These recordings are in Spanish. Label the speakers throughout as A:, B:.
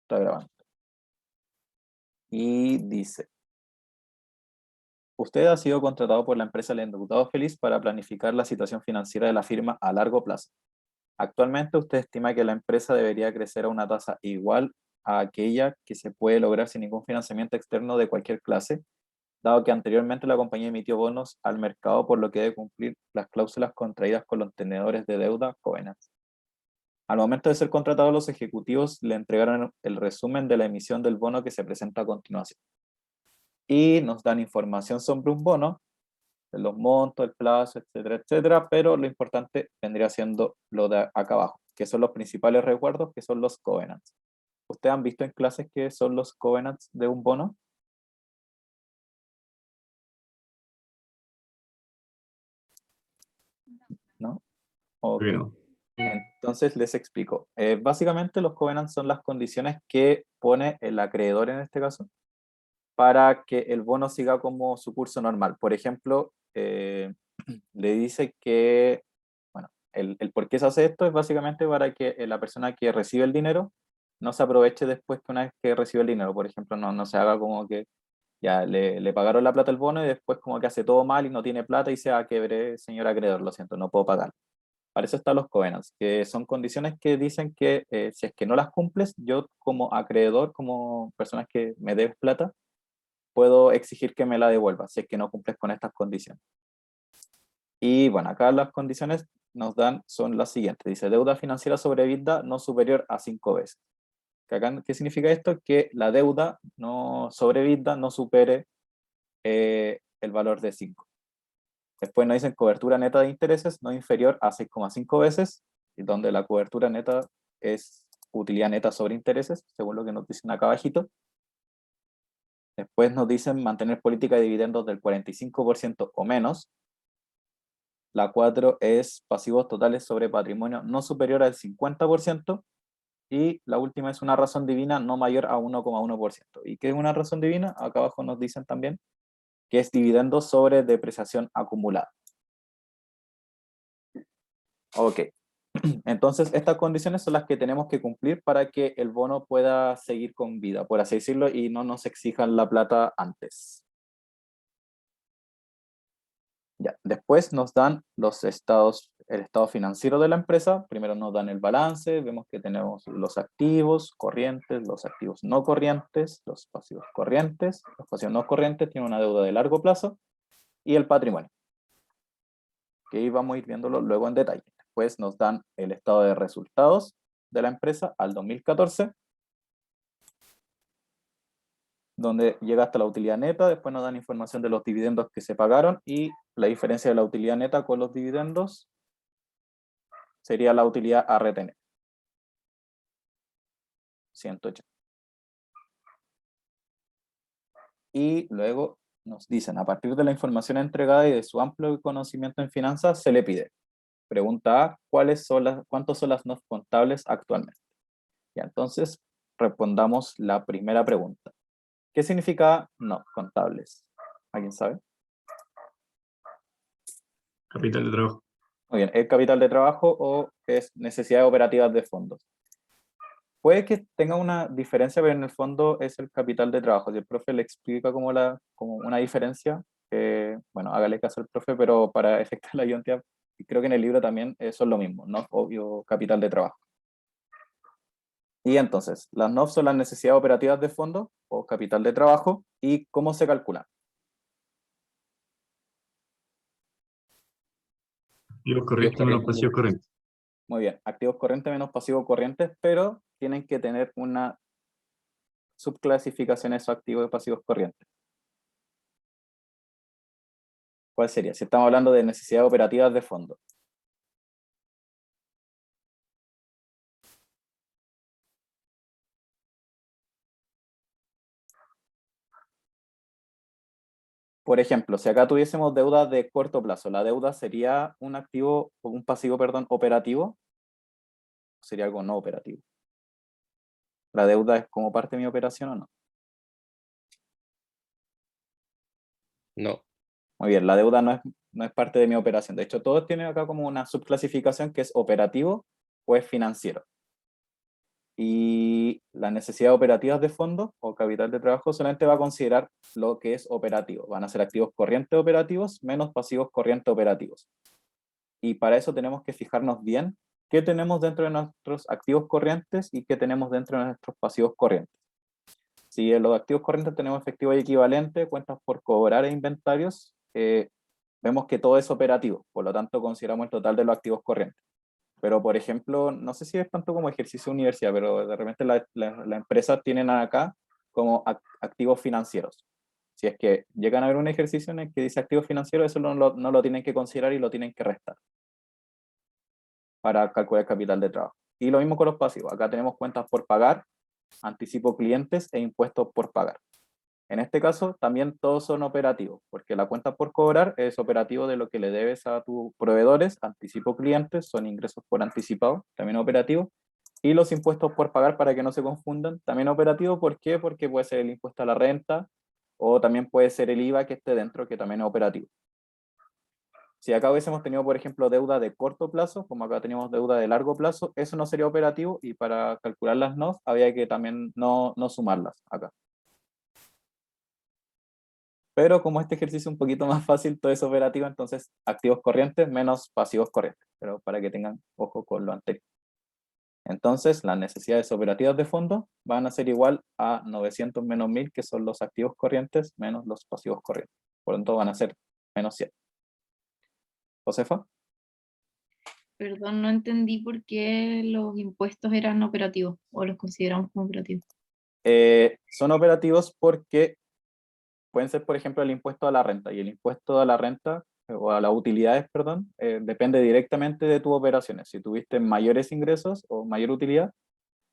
A: Está grabando. Y dice, usted ha sido contratado por la empresa El Endeudado Feliz para planificar la situación financiera de la firma a largo plazo. Actualmente usted estima que la empresa debería crecer a una tasa igual a aquella que se puede lograr sin ningún financiamiento externo de cualquier clase, dado que anteriormente la compañía emitió bonos al mercado por lo que debe cumplir las cláusulas contraídas con los tenedores de deuda covenants. Al momento de ser contratados, los ejecutivos le entregaron el resumen de la emisión del bono que se presenta a continuación. Y nos dan información sobre un bono, de los montos, el plazo, etcétera, etcétera, pero lo importante vendría siendo lo de acá abajo, que son los principales resguardos, que son los covenants. ¿Ustedes han visto en clases qué son los covenants de un bono? ¿No? Ok.
B: Bueno,
A: Entonces les explico. Básicamente los covenants son las condiciones que pone el acreedor en este caso para que el bono siga como su curso normal. Por ejemplo, le dice que, bueno, el por qué se hace esto es básicamente para que la persona que recibe el dinero no se aproveche después que una vez que recibe el dinero. Por ejemplo, no se haga como que ya le pagaron la plata al bono y después como que hace todo mal y no tiene plata y se quebré, señor acreedor, lo siento, no puedo pagar. Para eso están los covenants, que son condiciones que dicen que si es que no las cumples, yo como acreedor, como personas que me debes plata, puedo exigir que me la devuelva si es que no cumples con estas condiciones. Y bueno, acá las condiciones nos dan son las siguientes. Dice, deuda financiera sobre EBITDA no superior a 5 veces. ¿Qué significa esto? Que la deuda no sobre EBITDA no supere el valor de 5. Después nos dicen cobertura neta de intereses no inferior a 6,5 veces, y donde la cobertura neta es utilidad neta sobre intereses, según lo que nos dicen acá abajito. Después nos dicen mantener política de dividendos del 45% o menos. La 4 es pasivos totales sobre patrimonio no superior al 50%. Y la última es una razón divina no mayor a 1,1%. ¿Y qué es una razón divina? Acá abajo nos dicen también que es dividendo sobre depreciación acumulada. Ok. Entonces, estas condiciones son las que tenemos que cumplir para que el bono pueda seguir con vida, por así decirlo, y no nos exijan la plata antes. Ya. Después nos dan los estados, el estado financiero de la empresa. Primero nos dan el balance, vemos que tenemos los activos corrientes, los activos no corrientes, los pasivos corrientes. Los pasivos no corrientes tienen una deuda de largo plazo y el patrimonio, que ahí vamos a ir viéndolo luego en detalle. Después nos dan el estado de resultados de la empresa al 2014, donde llega hasta la utilidad neta. Después nos dan información de los dividendos que se pagaron y la diferencia de la utilidad neta con los dividendos sería la utilidad a retener, 180. Y luego nos dicen, a partir de la información entregada y de su amplio conocimiento en finanzas, se le pide. Pregunta A, ¿cuántos son las NOF contables actualmente? Ya, entonces, respondamos la primera pregunta. ¿Qué significa NOF contables? ¿Alguien sabe?
B: capital de trabajo.
A: Muy bien, ¿es capital de trabajo o es necesidades operativas de fondos? Puede que tenga una diferencia, pero en el fondo es el capital de trabajo. Si el profe le explica como una diferencia, bueno, hágale caso al profe, pero para efectos de la ayuntía, creo que en el libro también son lo mismo, ¿no? Obvio, capital de trabajo. Y entonces, las NOF son las necesidades operativas de fondos o capital de trabajo, ¿y cómo se calculan?
B: Activos
A: Activos
B: corrientes menos
A: corrientes.
B: pasivos corrientes.
A: Muy bien, activos corrientes menos pasivos corrientes, pero tienen que tener una subclasificación esos activos y pasivos corrientes. ¿Cuál sería? Si estamos hablando de necesidades operativas de fondo. Por ejemplo, si acá tuviésemos deuda de corto plazo, ¿la deuda sería un activo, o un pasivo, perdón, operativo? ¿Sería algo no operativo? ¿La deuda es como parte de mi operación o no?
C: No.
A: Muy bien, la deuda no es parte de mi operación. De hecho, todos tienen acá como una subclasificación que es operativo o es financiero. Y las necesidades operativas de fondos o capital de trabajo solamente va a considerar lo que es operativo. Van a ser activos corrientes operativos menos pasivos corrientes operativos. Y para eso tenemos que fijarnos bien qué tenemos dentro de nuestros activos corrientes y qué tenemos dentro de nuestros pasivos corrientes. Si en los activos corrientes tenemos efectivo y equivalente, cuentas por cobrar e inventarios, vemos que todo es operativo, por lo tanto consideramos el total de los activos corrientes. Pero, por ejemplo, no sé si es tanto como ejercicio de universidad, pero de repente las empresas tienen acá como activos financieros. Si es que llegan a ver un ejercicio en el que dice activos financieros, eso no lo tienen que considerar y lo tienen que restar para calcular el capital de trabajo. Y lo mismo con los pasivos. Acá tenemos cuentas por pagar, anticipo clientes e impuestos por pagar. En este caso, también todos son operativos, porque la cuenta por cobrar es operativo de lo que le debes a tus proveedores, anticipo clientes, son ingresos por anticipado, también operativo, y los impuestos por pagar, para que no se confundan, también operativo. ¿Por qué? Porque puede ser el impuesto a la renta, o también puede ser el IVA que esté dentro, que también es operativo. Si acá hubiésemos tenido, por ejemplo, deuda de corto plazo, como acá teníamos deuda de largo plazo, eso no sería operativo, y para calcular las NOF había que también no sumarlas acá. Pero como este ejercicio es un poquito más fácil, todo es operativo, entonces activos corrientes menos pasivos corrientes, pero para que tengan ojo con lo anterior. Entonces, las necesidades operativas de fondo van a ser igual a 900 menos 1000, que son los activos corrientes, menos los pasivos corrientes. Por lo tanto, van a ser menos 100. ¿Josefa?
D: Perdón, no entendí por qué los impuestos eran operativos o los consideramos como operativos.
A: Son operativos porque pueden ser, por ejemplo, el impuesto a la renta, y el impuesto a la renta, o a las utilidades, perdón, depende directamente de tus operaciones. Si tuviste mayores ingresos o mayor utilidad,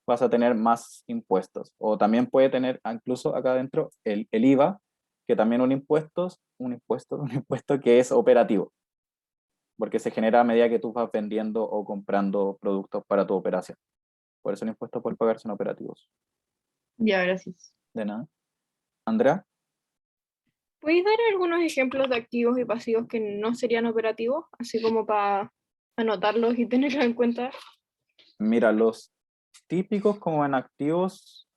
A: vas a tener más impuestos. O también puede tener, incluso acá adentro, el IVA, que también un impuesto que es operativo, porque se genera a medida que tú vas vendiendo o comprando productos para tu operación. Por eso los impuestos por pagar son operativos.
D: Ya, gracias.
A: De nada. Andrea,
E: ¿Puedes dar algunos ejemplos de activos y pasivos que no serían operativos? Así como para anotarlos y tenerlos en cuenta.
A: mira, los típicos como en activos,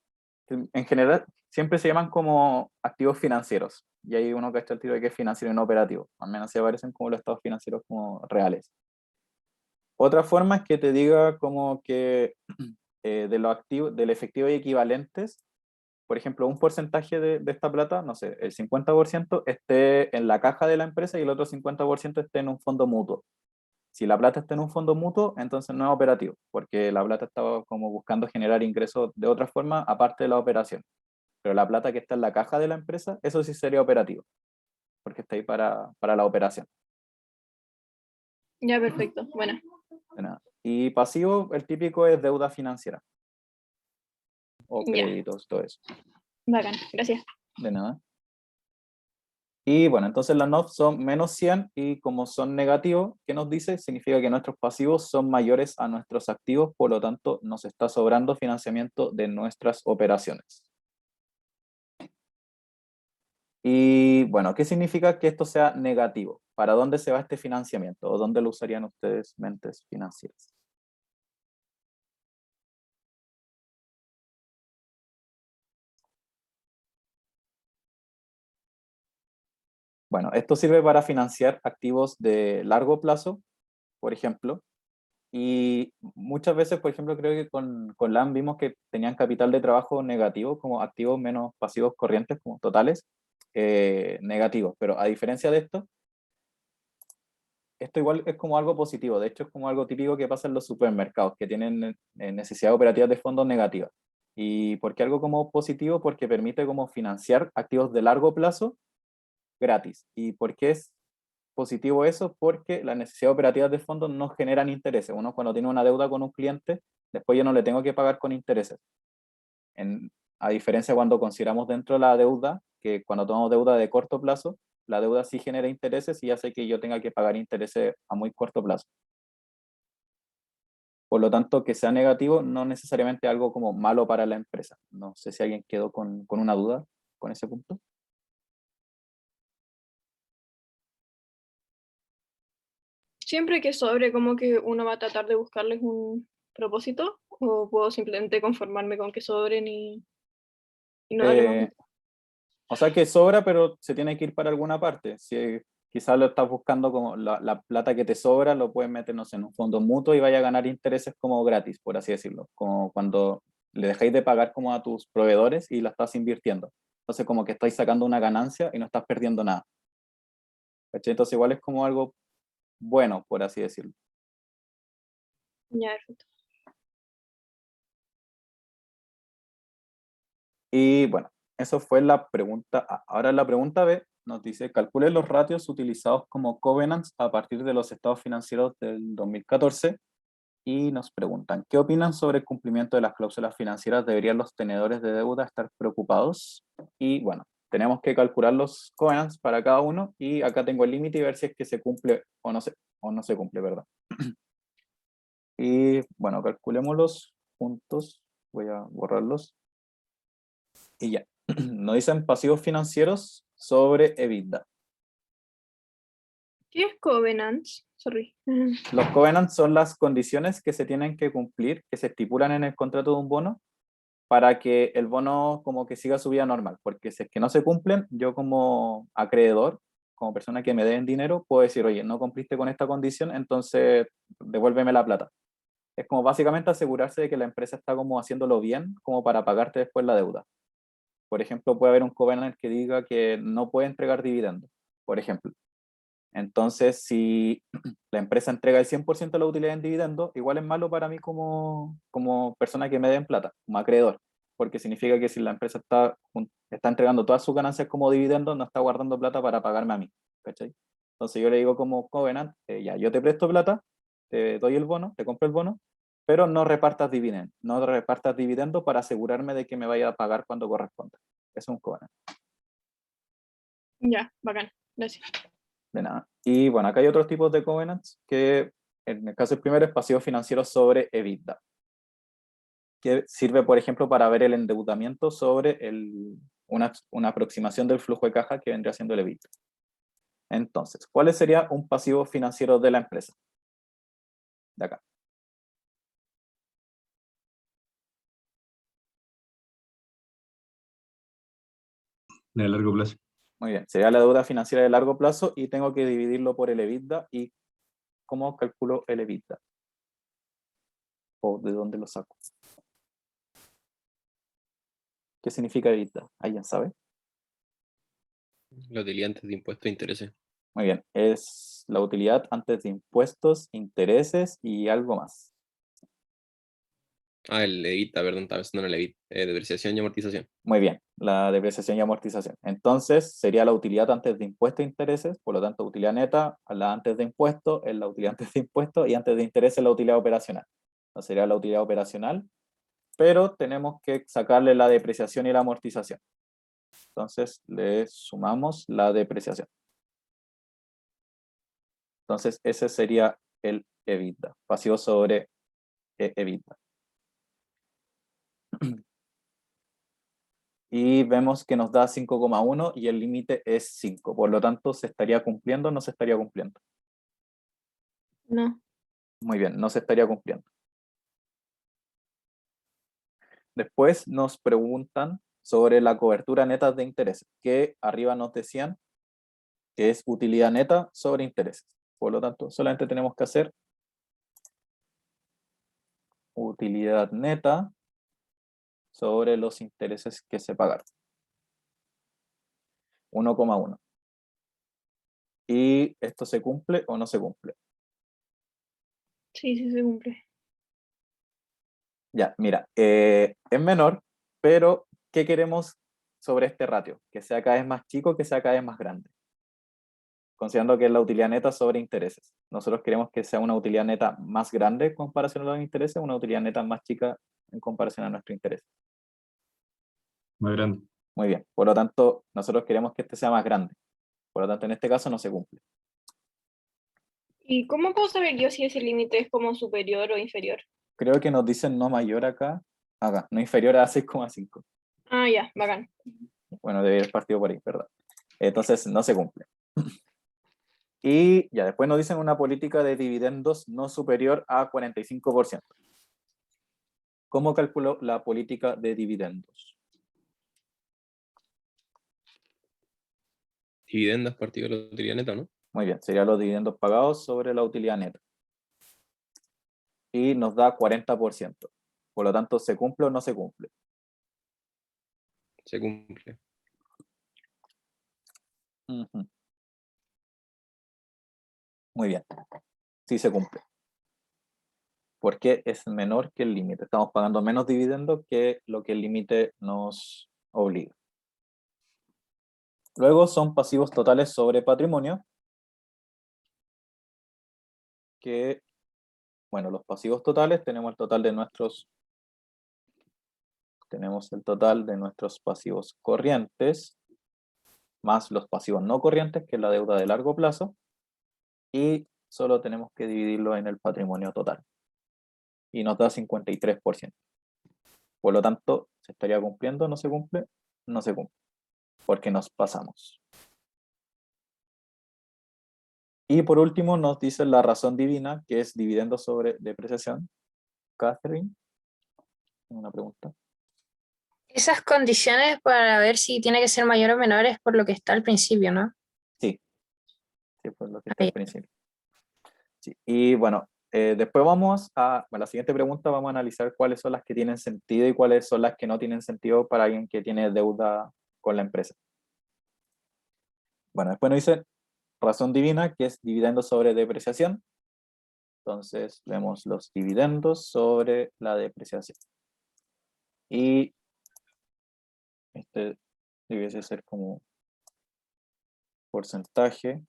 A: en general, siempre se llaman como activos financieros. Y hay uno que está el tiro de que es financiero y no operativo. Al menos así aparecen como los estados financieros como reales. Otra forma es que te diga como que de los activos, del efectivo y equivalentes, por ejemplo, un porcentaje de esta plata, no sé, el 50% esté en la caja de la empresa y el otro 50% esté en un fondo mutuo. Si la plata está en un fondo mutuo, entonces no es operativo, porque la plata estaba como buscando generar ingresos de otra forma aparte de la operación. Pero la plata que está en la caja de la empresa, eso sí sería operativo, porque está ahí para la operación.
E: Ya, perfecto. Bueno,
A: De nada. Y pasivo, el típico es deuda financiera o
E: ya,
A: créditos, todo eso.
E: bacán. Gracias.
A: De nada. Y bueno, entonces las NOF son menos 100, y como son negativos, ¿qué nos dice? Significa que nuestros pasivos son mayores a nuestros activos, por lo tanto nos está sobrando financiamiento de nuestras operaciones. Y bueno, ¿qué significa que esto sea negativo? ¿Para dónde se va este financiamiento? ¿O dónde lo usarían ustedes, mentes financieras? Bueno, esto sirve para financiar activos de largo plazo, por ejemplo, y muchas veces, por ejemplo, creo que con LAM vimos que tenían capital de trabajo negativo, como activos menos pasivos corrientes, como totales, negativos. Pero a diferencia de esto igual es como algo positivo. De hecho, es como algo típico que pasa en los supermercados, que tienen necesidades operativas de fondos negativas. ¿Y por qué algo como positivo? Porque permite como financiar activos de largo plazo gratis. ¿Y por qué es positivo eso? Porque las necesidades operativas de fondos no generan intereses. Uno, cuando tiene una deuda con un cliente, después yo no le tengo que pagar con intereses. A diferencia cuando consideramos dentro de la deuda, que cuando tomamos deuda de corto plazo, la deuda sí genera intereses y hace que yo tenga que pagar intereses a muy corto plazo. Por lo tanto, que sea negativo no necesariamente algo como malo para la empresa. No sé si alguien quedó con una duda con ese punto.
E: Siempre que sobre, como que uno va a tratar de buscarles propósito? ¿O puedo simplemente conformarme con que sobren y no darle más
A: Eh,
E: vuelta?
A: o sea que sobra, pero se tiene que ir para alguna parte. Si quizás lo estás buscando como la plata que te sobra, lo puedes meter, no sé, en un fondo mutuo y vaya a ganar intereses como gratis, por así decirlo. Como cuando le dejáis de pagar como a tus proveedores y la estás invirtiendo. Entonces como que estáis sacando una ganancia y no estás perdiendo nada. ¿Cachai? Entonces igual es como algo bueno, por así decirlo.
E: Ya, perfecto.
A: Y bueno, eso fue la pregunta A. Ahora la pregunta B nos dice, calcule los ratios utilizados como covenants a partir de los estados financieros del 2014 y nos preguntan, ¿qué opinan sobre el cumplimiento de las cláusulas financieras? ¿Deberían los tenedores de deuda estar preocupados? Y bueno, tenemos que calcular los covenants para cada uno y acá tengo el límite y ver si es que se cumple o no se cumple, ¿verdad? Y bueno, calculémoslos juntos. Voy a borrarlos. Y ya. Nos dicen pasivos financieros sobre EBITDA.
E: ¿Qué es covenants? Sorry.
A: Los covenants son las condiciones que se tienen que cumplir, que se estipulan en el contrato de un bono, para que el bono como que siga su vida normal. Porque si es que no se cumplen, yo como acreedor, como persona que me den dinero, puedo decir, oye, no cumpliste con esta condición, entonces devuélveme la plata. Es como básicamente asegurarse de que la empresa está como haciéndolo bien, como para pagarte después la deuda. Por ejemplo, puede haber un covenant que diga que no puede entregar dividendos, por ejemplo. Entonces, si la empresa entrega el 100% de la utilidad en dividendos, igual es malo para mí como persona que me den plata, como acreedor, porque significa que si la empresa está entregando todas sus ganancias como dividendos, no está guardando plata para pagarme a mí, ¿cachai? Entonces yo le digo como covenant, ya, yo te presto plata, te doy el bono, te compro el bono, pero no repartas dividendos para asegurarme de que me vaya a pagar cuando corresponda. Es un covenant.
E: Ya, bacán. Gracias.
A: De nada. Y bueno, acá hay otros tipos de covenants que en el caso del primero es pasivo financiero sobre EBITDA, que sirve, por ejemplo, para ver el endeudamiento sobre una aproximación del flujo de caja que vendría siendo el EBITDA. Entonces, ¿cuál sería un pasivo financiero de la empresa? De acá.
B: De largo plazo.
A: Muy bien, sería la deuda financiera de largo plazo y tengo que dividirlo por el EBITDA. ¿Y cómo calculo el EBITDA? ¿O de dónde lo saco? ¿Qué significa EBITDA? ¿Alguien sabe?
C: La utilidad antes de impuestos e intereses.
A: Muy bien, es la utilidad antes de impuestos, intereses y algo más.
C: Ah, el EBITDA, perdón, estaba pensando en el EBITDA. Depreciación y amortización.
A: Muy bien, la depreciación y amortización. Entonces, sería la utilidad antes de impuestos e intereses, por lo tanto, utilidad neta, la antes de impuestos es la utilidad antes de impuestos y antes de intereses la utilidad operacional. No sería la utilidad operacional, pero tenemos que sacarle la depreciación y la amortización. Entonces, le sumamos la depreciación. Entonces, ese sería el EBITDA, pasivo sobre EBITDA. Y vemos que nos da 5,1 y el límite es 5. Por lo tanto, ¿se estaría cumpliendo o no se estaría cumpliendo?
E: No.
A: Muy bien, no se estaría cumpliendo. Después nos preguntan sobre la cobertura neta de intereses, que arriba nos decían que es utilidad neta sobre intereses. Por lo tanto, solamente tenemos que hacer utilidad neta sobre los intereses que se pagaron. 1,1. ¿Y esto se cumple o no se cumple?
E: Sí, sí se cumple.
A: Ya, mira, es menor, pero ¿qué queremos sobre este ratio? Que sea cada vez más chico, que sea cada vez más grande. Considerando que es la utilidad neta sobre intereses. Nosotros queremos que sea una utilidad neta más grande en comparación a los intereses, una utilidad neta más chica en comparación a nuestro interés.
B: Más grande.
A: Muy bien, por lo tanto, nosotros queremos que este sea más grande. Por lo tanto, en este caso no se cumple.
E: ¿Y cómo puedo saber yo si ese límite es como superior o inferior?
A: Creo que nos dicen no mayor acá, no inferior a 6,5.
E: Ah, ya, bacán.
A: Bueno, debe ir partido por ahí, ¿verdad? Entonces no se cumple. Y ya después nos dicen una política de dividendos no superior a 45%. ¿Cómo calculó la política de dividendos?
C: Dividendos partido de la utilidad neta, ¿no?
A: Muy bien, serían los dividendos pagados sobre la utilidad neta. Y nos da 40%. Por lo tanto, ¿se cumple o no se cumple?
C: Se cumple.
A: Ujú. Muy bien, sí se cumple. Porque es menor que el límite. Estamos pagando menos dividendos que lo que el límite nos obliga. Luego son pasivos totales sobre patrimonio, que, bueno, los pasivos totales tenemos el total de nuestros pasivos corrientes, más los pasivos no corrientes, que es la deuda de largo plazo, y solo tenemos que dividirlo en el patrimonio total. Y nos da 53%. Por lo tanto, ¿se estaría cumpliendo? ¿No se cumple? No se cumple, porque nos pasamos. Y por último nos dice la razón divina, que es dividendo sobre depreciación. Catherine, una pregunta.
F: Esas condiciones para ver si tiene que ser mayor o menor es por lo que está al principio, ¿no?
A: Sí, por lo que está
F: Ahí.
A: al principio. Sí. Y bueno, después vamos a la siguiente pregunta, vamos a analizar cuáles son las que tienen sentido y cuáles son las que no tienen sentido para alguien que tiene deuda con la empresa. Bueno, después nos dice razón divina, que es dividendo sobre depreciación. Entonces vemos los dividendos sobre la depreciación. Y este debiese ser como porcentaje.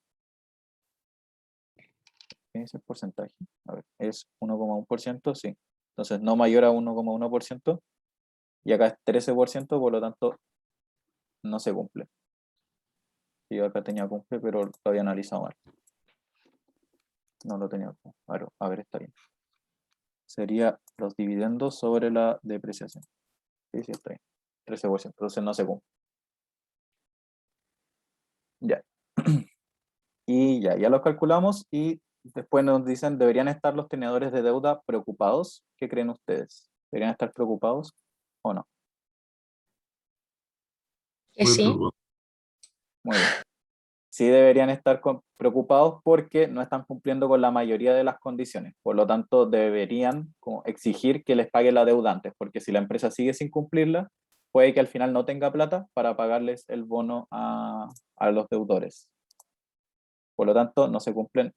A: ¿Qué es el porcentaje? A ver, es 1,1%, sí. Entonces no mayor a 1,1%. Y acá es 13%, por lo tanto no se cumple. Yo acá tenía cumple, pero lo había analizado mal. No lo tenía. A ver, está bien. Sería los dividendos sobre la depreciación. Sí, sí, está bien. 13%, entonces no se cumple. Ya. Y ya lo calculamos y después nos dicen, ¿deberían estar los tenedores de deuda preocupados? ¿Qué creen ustedes? ¿Deberían estar preocupados o no?
F: Que
B: Muy
F: sí.
B: preocupado.
A: Muy bien. Sí deberían estar preocupados porque no están cumpliendo con la mayoría de las condiciones. Por lo tanto, deberían como exigir que les pague la deuda antes, porque si la empresa sigue sin cumplirla, puede que al final no tenga plata para pagarles el bono a los deudores. Por lo tanto, no se cumplen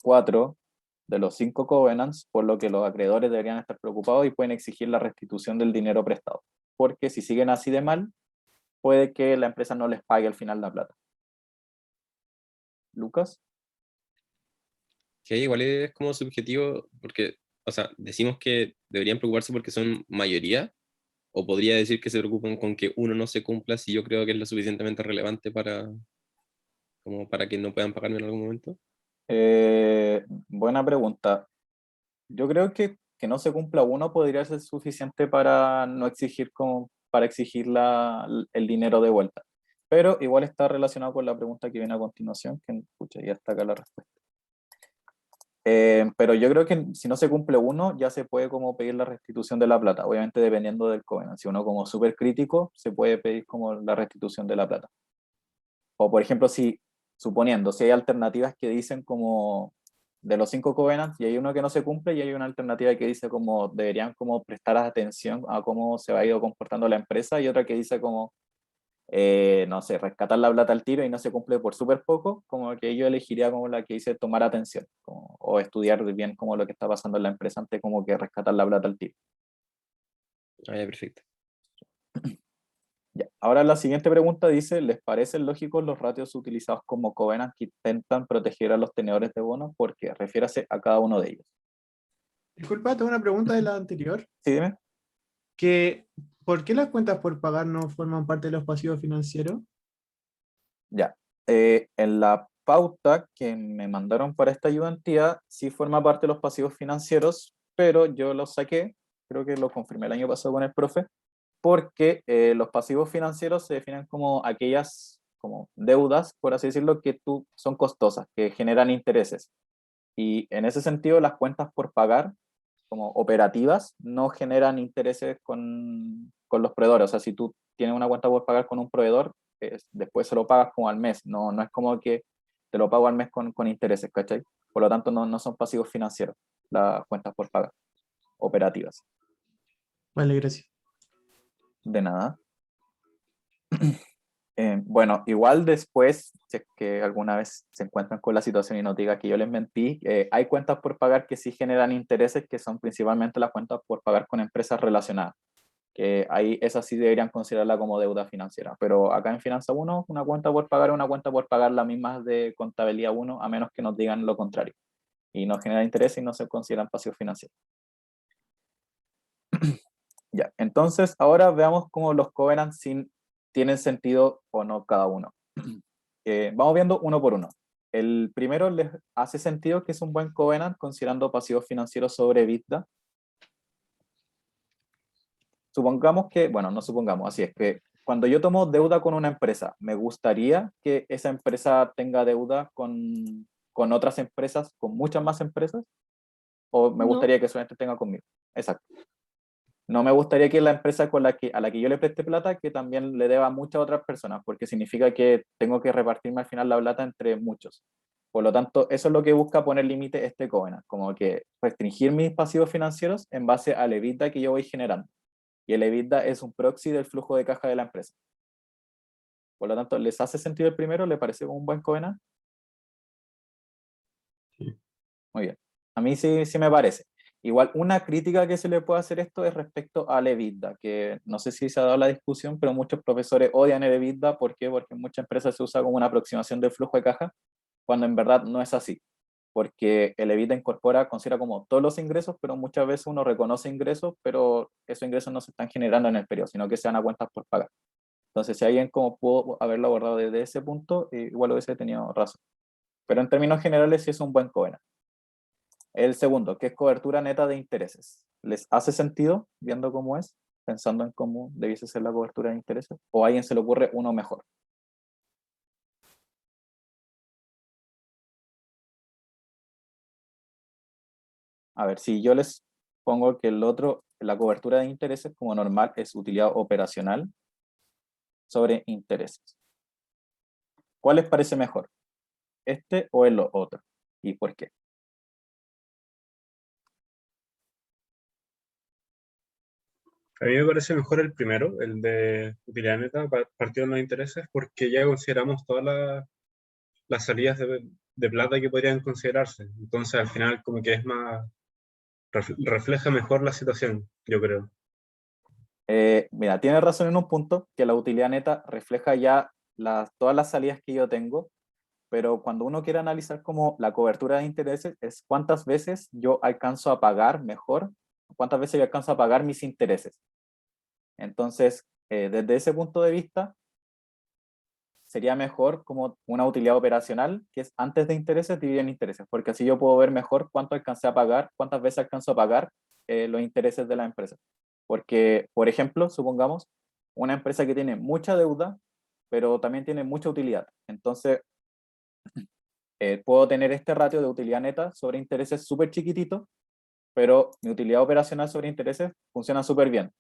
A: 4 de los 5 covenants, por lo que los acreedores deberían estar preocupados y pueden exigir la restitución del dinero prestado. Porque si siguen así de mal, puede que la empresa no les pague al final la plata. Lucas.
C: Que igual es como subjetivo, porque, o sea, decimos que deberían preocuparse porque son mayoría, o podría decir que se preocupan con que uno no se cumpla si yo creo que es lo suficientemente relevante como para que no puedan pagarme en algún momento.
A: Buena pregunta. Yo creo que no se cumpla uno podría ser suficiente para no exigir para exigir el dinero de vuelta. Pero igual está relacionado con la pregunta que viene a continuación, que pucha, ya está acá la respuesta. Pero yo creo que si no se cumple uno, ya se puede como pedir la restitución de la plata, obviamente dependiendo del covenant. Si uno como súper crítico, se puede pedir como la restitución de la plata. O por ejemplo, suponiendo, si hay alternativas que dicen como de los 5 covenants y hay uno que no se cumple y hay una alternativa que dice como deberían como prestar atención a cómo se va a ir comportando la empresa y otra que dice como, no sé, rescatar la plata al tiro y no se cumple por súper poco, como que yo elegiría como la que dice tomar atención o estudiar bien como lo que está pasando en la empresa antes como que rescatar la plata al tiro.
C: Ah, ya, perfecto.
A: Ya. Ahora la siguiente pregunta dice, ¿les parecen lógicos los ratios utilizados como covenant que intentan proteger a los tenedores de bonos? Porque refiérase a cada uno de ellos.
G: Disculpa, tengo una pregunta de la anterior.
A: Sí, dime.
G: ¿Por qué las cuentas por pagar no forman parte de los pasivos financieros?
A: Ya. En la pauta que me mandaron para esta ayudantía, sí forma parte de los pasivos financieros, pero yo los saqué, creo que lo confirmé el año pasado con el profe, porque los pasivos financieros se definen como aquellas como deudas, por así decirlo, que son costosas, que generan intereses. Y en ese sentido, las cuentas por pagar como operativas no generan intereses con los proveedores. O sea, si tú tienes una cuenta por pagar con un proveedor, después se lo pagas como al mes. No, no es como que te lo pago al mes con intereses, ¿cachai? Por lo tanto, no son pasivos financieros las cuentas por pagar operativas.
G: Vale, gracias.
A: De nada. Bueno, igual después, si es que alguna vez se encuentran con la situación y no diga que yo les mentí, hay cuentas por pagar que sí generan intereses, que son principalmente las cuentas por pagar con empresas relacionadas, que ahí esas sí deberían considerarla como deuda financiera. Pero acá en Finanza 1, una cuenta por pagar es una cuenta por pagar, la misma de contabilidad 1, a menos que nos digan lo contrario. Y no genera interés y no se consideran pasivos financieros. Ya, entonces ahora veamos cómo los covenants tienen sentido o no cada uno. Vamos viendo uno por uno. El primero, les hace sentido que es un buen covenant considerando pasivos financieros sobre EBITDA. Supongamos que, bueno, no supongamos, así es que cuando yo tomo deuda con una empresa, me gustaría que esa empresa tenga deuda con otras empresas, con muchas más empresas, o me
E: No.
A: gustaría que solamente tenga conmigo. Exacto. No me gustaría que la empresa a la que yo le preste plata, que también le deba a muchas otras personas, porque significa que tengo que repartirme al final la plata entre muchos. Por lo tanto, eso es lo que busca poner límite este covenant, como que restringir mis pasivos financieros en base al EBITDA que yo voy generando. Y el EBITDA es un proxy del flujo de caja de la empresa. Por lo tanto, ¿les hace sentido el primero? ¿Le parece un buen covenant?
B: Sí.
A: Muy bien. A mí sí me parece. Igual, una crítica que se le puede hacer esto es respecto al EBITDA, que no sé si se ha dado la discusión, pero muchos profesores odian el EBITDA. ¿Por qué? Porque en muchas empresas se usa como una aproximación del flujo de caja, cuando en verdad no es así. Porque el EBITDA considera como todos los ingresos, pero muchas veces uno reconoce ingresos, pero esos ingresos no se están generando en el periodo, sino que se van a cuentas por pagar. Entonces, si alguien como pudo haberlo abordado desde ese punto, igual hubiese tenido razón. Pero en términos generales, sí es un buen covenant. El segundo, que es cobertura neta de intereses. ¿Les hace sentido viendo cómo es? Pensando en cómo debiese ser la cobertura de intereses. ¿O a alguien se le ocurre uno mejor? A ver, si yo les pongo que el otro, la cobertura de intereses como normal es utilidad operacional sobre intereses. ¿Cuál les parece mejor? ¿Este o el otro? ¿Y por qué?
H: A mí me parece mejor el primero, el de utilidad neta, partido de los intereses, porque ya consideramos todas las salidas de plata que podrían considerarse. Entonces, al final, como que es más, refleja mejor la situación, yo creo.
A: Mira, tiene razón en un punto, que la utilidad neta refleja ya todas las salidas que yo tengo, pero cuando uno quiere analizar como la cobertura de intereses, es cuántas veces yo alcanzo a pagar mejor, cuántas veces yo alcanzo a pagar mis intereses. Entonces, desde ese punto de vista, sería mejor como una utilidad operacional, que es antes de intereses dividido en intereses, porque así yo puedo ver mejor cuánto alcancé a pagar, cuántas veces alcanzo a pagar los intereses de la empresa. Porque, por ejemplo, supongamos una empresa que tiene mucha deuda, pero también tiene mucha utilidad. Entonces, puedo tener este ratio de utilidad neta sobre intereses súper chiquitito, pero mi utilidad operacional sobre intereses funciona súper bien,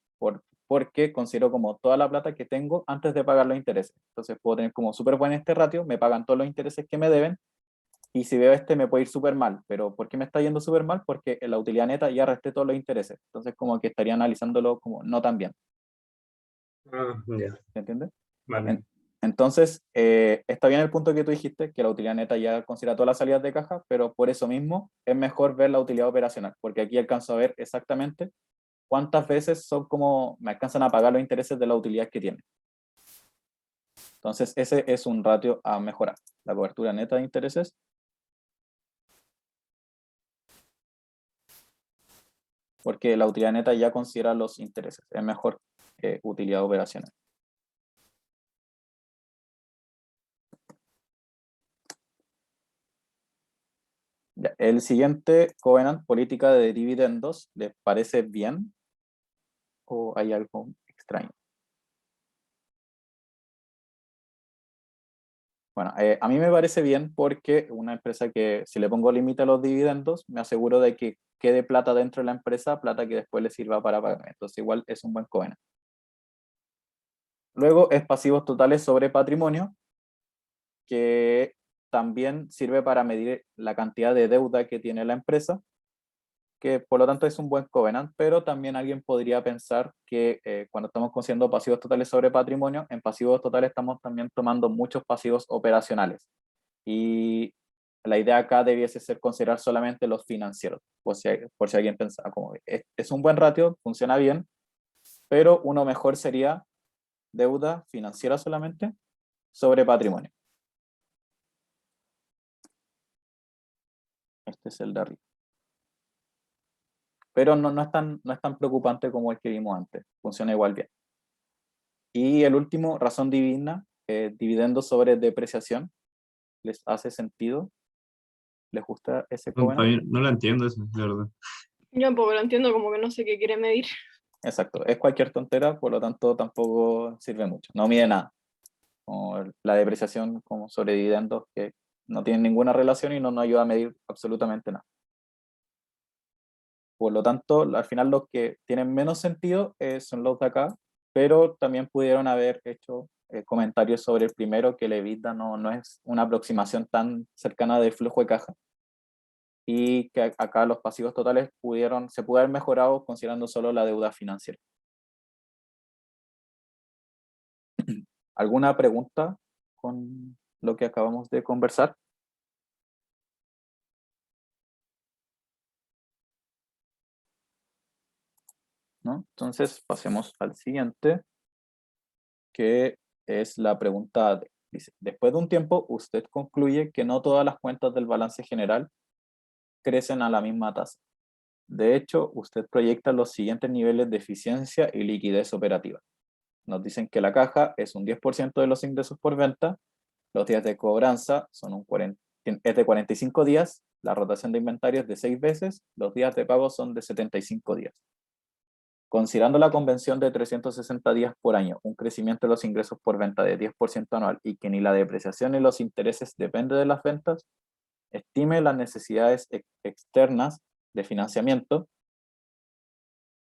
A: porque considero como toda la plata que tengo antes de pagar los intereses. Entonces puedo tener como súper buen este ratio, me pagan todos los intereses que me deben, y si veo este me puede ir súper mal. Pero ¿por qué me está yendo súper mal? Porque en la utilidad neta ya resté todos los intereses. Entonces como que estaría analizándolo como no tan bien.
H: Ah, ya,
A: ¿Se entiende?
H: vale.
A: Entonces, está bien el punto que tú dijiste, que la utilidad neta ya considera todas las salidas de caja, pero por eso mismo es mejor ver la utilidad operacional, porque aquí alcanzo a ver exactamente cuántas veces son como me alcanzan a pagar los intereses de la utilidad que tiene. Entonces, ese es un ratio a mejorar, la cobertura neta de intereses. Porque la utilidad neta ya considera los intereses, es mejor utilidad operacional. Ya, el siguiente, covenant, política de dividendos, ¿les parece bien o hay algo extraño? Bueno, a mí me parece bien porque una empresa que si le pongo límite a los dividendos, me aseguro de que quede plata dentro de la empresa, plata que después le sirva para pagar. Entonces igual es un buen covenant. Luego es pasivos totales sobre patrimonio, que también sirve para medir la cantidad de deuda que tiene la empresa, que por lo tanto es un buen covenant, pero también alguien podría pensar que cuando estamos considerando pasivos totales sobre patrimonio, en pasivos totales estamos también tomando muchos pasivos operacionales. Y la idea acá debiese ser considerar solamente los financieros, por si alguien pensaba, como es un buen ratio, funciona bien, pero uno mejor sería deuda financiera solamente sobre patrimonio. Este es el de arriba. Pero no es tan preocupante como el que vimos antes, funciona igual bien. Y el último, razón divina, dividendo sobre depreciación, ¿les hace sentido? ¿Les gusta ese
B: No, para
A: covenant?
B: mí no lo entiendo eso, de verdad.
E: Yo tampoco lo entiendo, como que no sé qué quiere medir.
A: Exacto, es cualquier tontera, por lo tanto tampoco sirve mucho, no mide nada. Como la depreciación como sobre dividendos que no tienen ninguna relación y no nos ayuda a medir absolutamente nada. Por lo tanto, al final los que tienen menos sentido son los de acá, pero también pudieron haber hecho comentarios sobre el primero, que el EBITDA no es una aproximación tan cercana del flujo de caja, y que acá los pasivos totales se pudo haber mejorado considerando solo la deuda financiera. ¿Alguna pregunta con lo que acabamos de conversar? ¿No? Entonces pasemos al siguiente, que es la pregunta D. Dice, después de un tiempo, usted concluye que no todas las cuentas del balance general crecen a la misma tasa. De hecho, usted proyecta los siguientes niveles de eficiencia y liquidez operativa. Nos dicen que la caja es un 10% de los ingresos por venta, los días de cobranza es de 45 días, la rotación de inventario es de 6 veces, los días de pago son de 75 días. Considerando la convención de 360 días por año, un crecimiento de los ingresos por venta de 10% anual y que ni la depreciación ni los intereses dependen de las ventas, estime las necesidades externas de financiamiento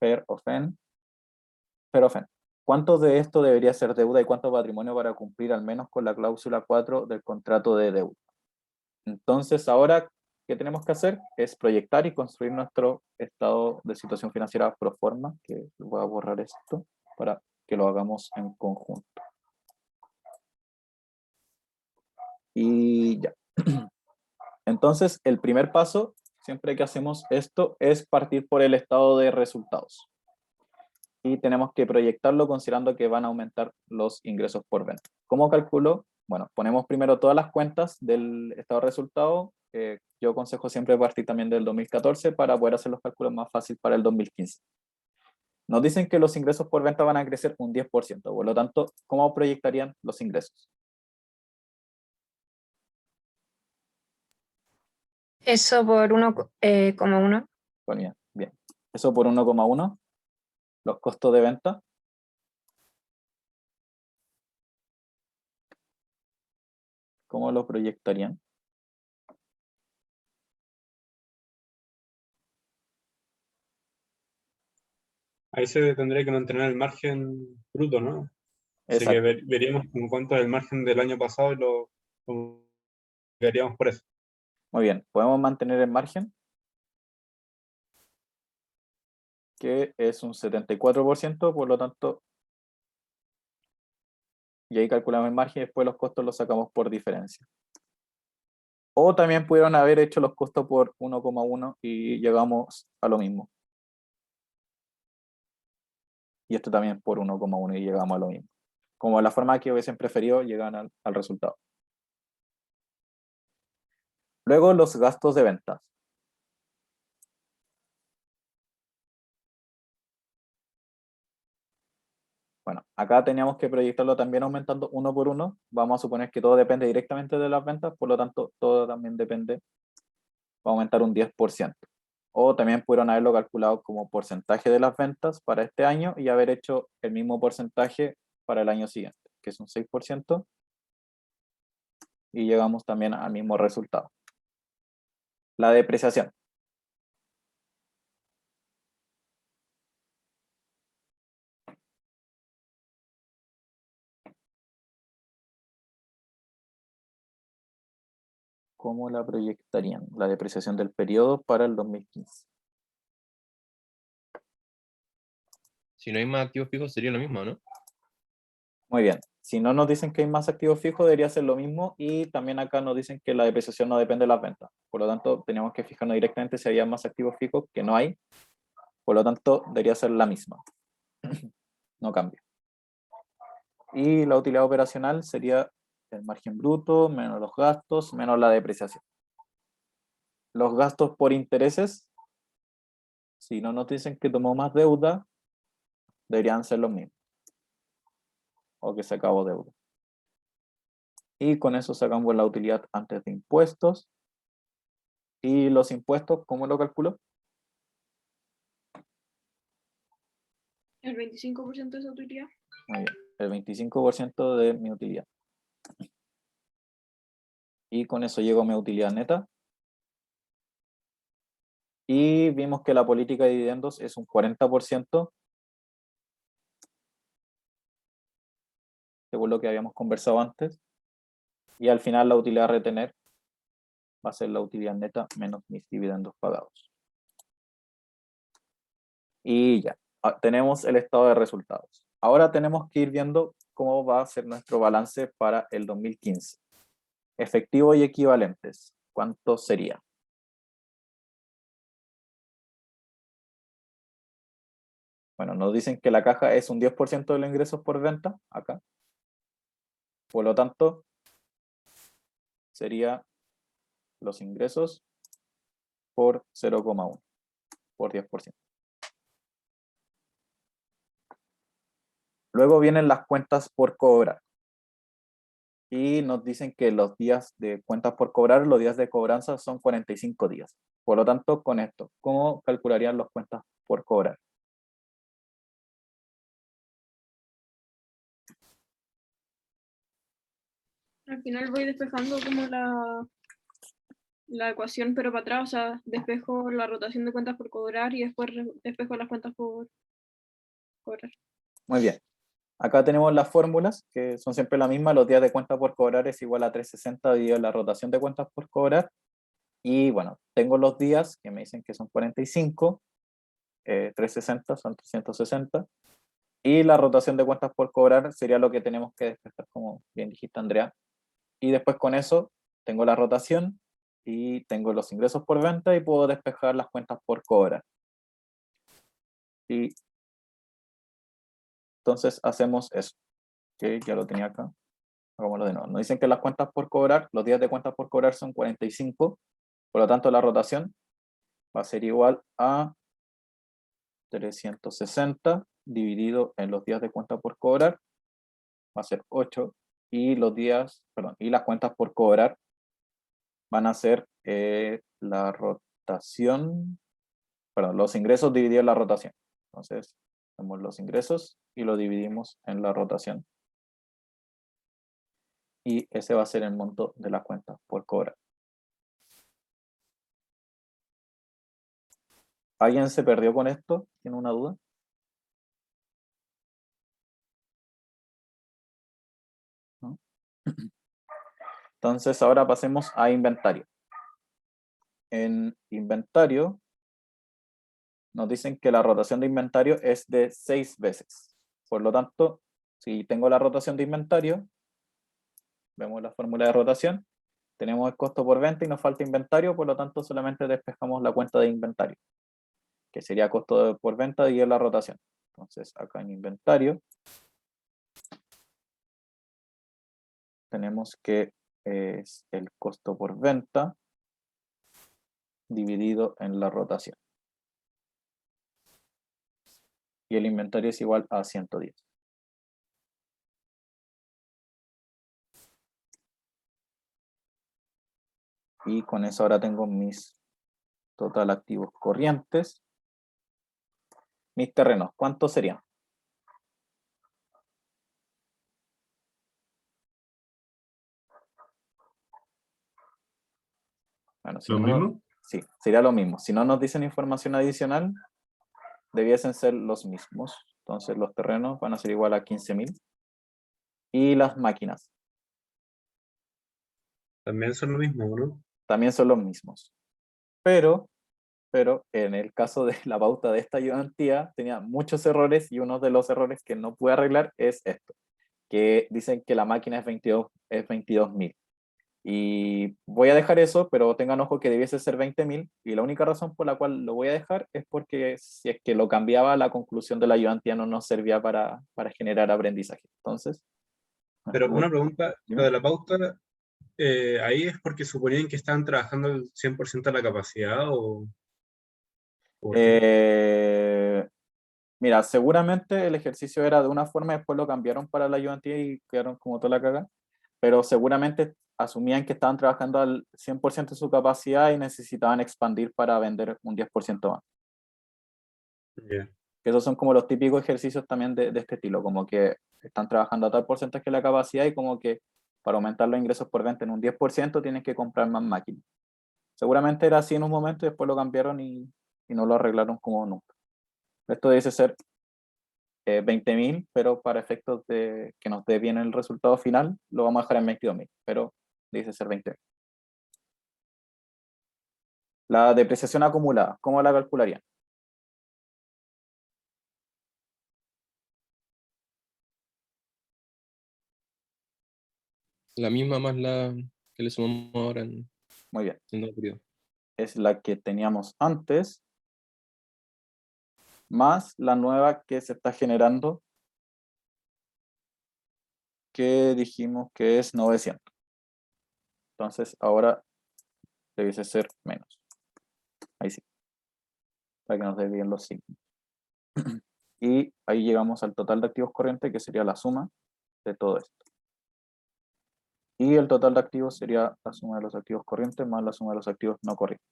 A: per ofen. ¿Cuánto de esto debería ser deuda y cuánto patrimonio para cumplir al menos con la cláusula 4 del contrato de deuda? Entonces, ahora, ¿qué tenemos que hacer? Es proyectar y construir nuestro estado de situación financiera pro forma, que voy a borrar esto para que lo hagamos en conjunto. Y ya. Entonces, el primer paso, siempre que hacemos esto, es partir por el estado de resultados. Y tenemos que proyectarlo considerando que van a aumentar los ingresos por venta. ¿Cómo calculo? Bueno, ponemos primero todas las cuentas del estado de resultado. Yo aconsejo siempre partir también del 2014 para poder hacer los cálculos más fácil para el 2015. Nos dicen que los ingresos por venta van a crecer un 10%, por lo tanto, ¿cómo proyectarían los ingresos?
F: Eso por 1,1.
A: Ponía, bien. Eso por 1,1. Los costos de venta. ¿Cómo lo proyectarían?
H: Ahí se tendría que mantener el margen bruto, ¿no? Así que
A: Exacto.
H: veríamos en cuánto es el margen del año pasado y lo veríamos por eso.
A: Muy bien. Podemos mantener el margen, que es un 74%, por lo tanto, y ahí calculamos el margen y después los costos los sacamos por diferencia. O también pudieron haber hecho los costos por 1,1 y llegamos a lo mismo. Y esto también por 1,1 y llegamos a lo mismo. Como la forma que hubiesen preferido, llegan al resultado. Luego los gastos de ventas. Bueno, acá teníamos que proyectarlo también aumentando uno por uno. Vamos a suponer que todo depende directamente de las ventas, por lo tanto, todo también depende. Va a aumentar un 10%. O también pudieron haberlo calculado como porcentaje de las ventas para este año y haber hecho el mismo porcentaje para el año siguiente, que es un 6%. Y llegamos también al mismo resultado. La depreciación. ¿Cómo la proyectarían? La depreciación del periodo para el 2015.
C: Si no hay más activos fijos sería lo mismo, ¿no?
A: Muy bien. Si no nos dicen que hay más activos fijos, debería ser lo mismo. Y también acá nos dicen que la depreciación no depende de las ventas. Por lo tanto, teníamos que fijarnos directamente si había más activos fijos, que no hay. Por lo tanto, debería ser la misma. No cambia. Y la utilidad operacional sería el margen bruto, menos los gastos, menos la depreciación. Los gastos por intereses, si no nos dicen que tomó más deuda, deberían ser los mismos. O que se acabó deuda. Y con eso sacamos la utilidad antes de impuestos. Y los impuestos, ¿cómo lo calculo?
E: El 25% de esa utilidad.
A: Muy bien, el 25% de mi utilidad. Y con eso llego a mi utilidad neta. Y vimos que la política de dividendos es un 40%, según lo que habíamos conversado antes. Y al final la utilidad a retener va a ser la utilidad neta menos mis dividendos pagados. Y ya, tenemos el estado de resultados. Ahora tenemos que ir viendo cómo va a ser nuestro balance para el 2015. Efectivo y equivalentes, ¿cuánto sería? Bueno, nos dicen que la caja es un 10% de los ingresos por venta, acá. Por lo tanto, sería los ingresos por 0,1, por 10%. Luego vienen las cuentas por cobrar. Y nos dicen que los días de cuentas por cobrar, los días de cobranza son 45 días. Por lo tanto, con esto, ¿cómo calcularían las cuentas por cobrar?
E: Al final voy despejando como la ecuación, pero para atrás, o sea, despejo la rotación de cuentas por cobrar y después despejo las cuentas por cobrar.
A: Muy bien. Acá tenemos las fórmulas, que son siempre las mismas. Los días de cuenta por cobrar es igual a 360 dividido la rotación de cuentas por cobrar. Y bueno, tengo los días que me dicen que son 45, 360 son 360. Y la rotación de cuentas por cobrar sería lo que tenemos que despejar, como bien dijiste, Andrea. Y después con eso tengo la rotación y tengo los ingresos por venta y puedo despejar las cuentas por cobrar. Y entonces hacemos eso, que ya lo tenía acá. Hagámoslo de nuevo. Nos dicen que las cuentas por cobrar, los días de cuentas por cobrar son 45, por lo tanto la rotación va a ser igual a 360 dividido en los días de cuenta por cobrar, va a ser 8, y los días, perdón, y las cuentas por cobrar van a ser la rotación, perdón, los ingresos divididos en la rotación. Entonces, tenemos los ingresos y lo dividimos en la rotación. Y ese va a ser el monto de la cuenta por cobrar. ¿Alguien se perdió con esto? ¿Tiene una duda? ¿No? Entonces, ahora pasemos a inventario. En inventario, nos dicen que la rotación de inventario es de 6 veces. Por lo tanto, si tengo la rotación de inventario, vemos la fórmula de rotación, tenemos el costo por venta y nos falta inventario, por lo tanto solamente despejamos la cuenta de inventario, que sería costo por venta y la rotación. Entonces acá en inventario tenemos que es el costo por venta dividido en la rotación. Y el inventario es igual a 110. Y con eso ahora tengo mis total activos corrientes. Mis terrenos, ¿cuántos serían? Bueno, si
B: ¿Lo
A: no,
B: mismo?
A: sí, sería lo mismo. Si no nos dicen información adicional, debiesen ser los mismos. Entonces los terrenos van a ser igual a 15.000. Y las máquinas
H: También son lo mismo, ¿no?
A: también son los mismos. Pero en el caso de la pauta de esta ayudantía tenía muchos errores y uno de los errores que no pude arreglar es esto, que dicen que la máquina es 22.000. Y voy a dejar eso, pero tengan ojo que debiese ser 20.000 y la única razón por la cual lo voy a dejar es porque si es que lo cambiaba, la conclusión de la ayudantía no nos servía para generar aprendizaje. Entonces,
H: Pero
A: voy-
H: una pregunta, lo
A: dime.
H: de la pauta, ahí es porque suponían que estaban trabajando el 100% de la capacidad o por qué.
A: Mira, seguramente el ejercicio era de una forma y después lo cambiaron para la ayudantía y quedaron como toda la caga, pero seguramente asumían que estaban trabajando al 100% de su capacidad y necesitaban expandir para vender un 10% más.
H: Ya.
A: Que esos son como los típicos ejercicios también de este estilo, como que están trabajando a tal porcentaje de la capacidad y como que para aumentar los ingresos por venta en un 10% tienen que comprar más máquinas. Seguramente era así en un momento y después lo cambiaron y no lo arreglaron como nunca. Esto debe ser 20.000, pero para efectos de que nos dé bien el resultado final, lo vamos a dejar en 22.000, pero dice ser 20.000. La depreciación acumulada, ¿cómo la calcularían?
C: La misma más la que le sumamos ahora en
A: Muy bien,
C: segundo periodo.
A: es la que teníamos antes, más la nueva que se está generando, que dijimos que es 900. Entonces ahora debiese ser menos. Ahí sí, para que nos dé bien los signos. Y ahí llegamos al total de activos corrientes, que sería la suma de todo esto. Y el total de activos sería la suma de los activos corrientes más la suma de los activos no corrientes.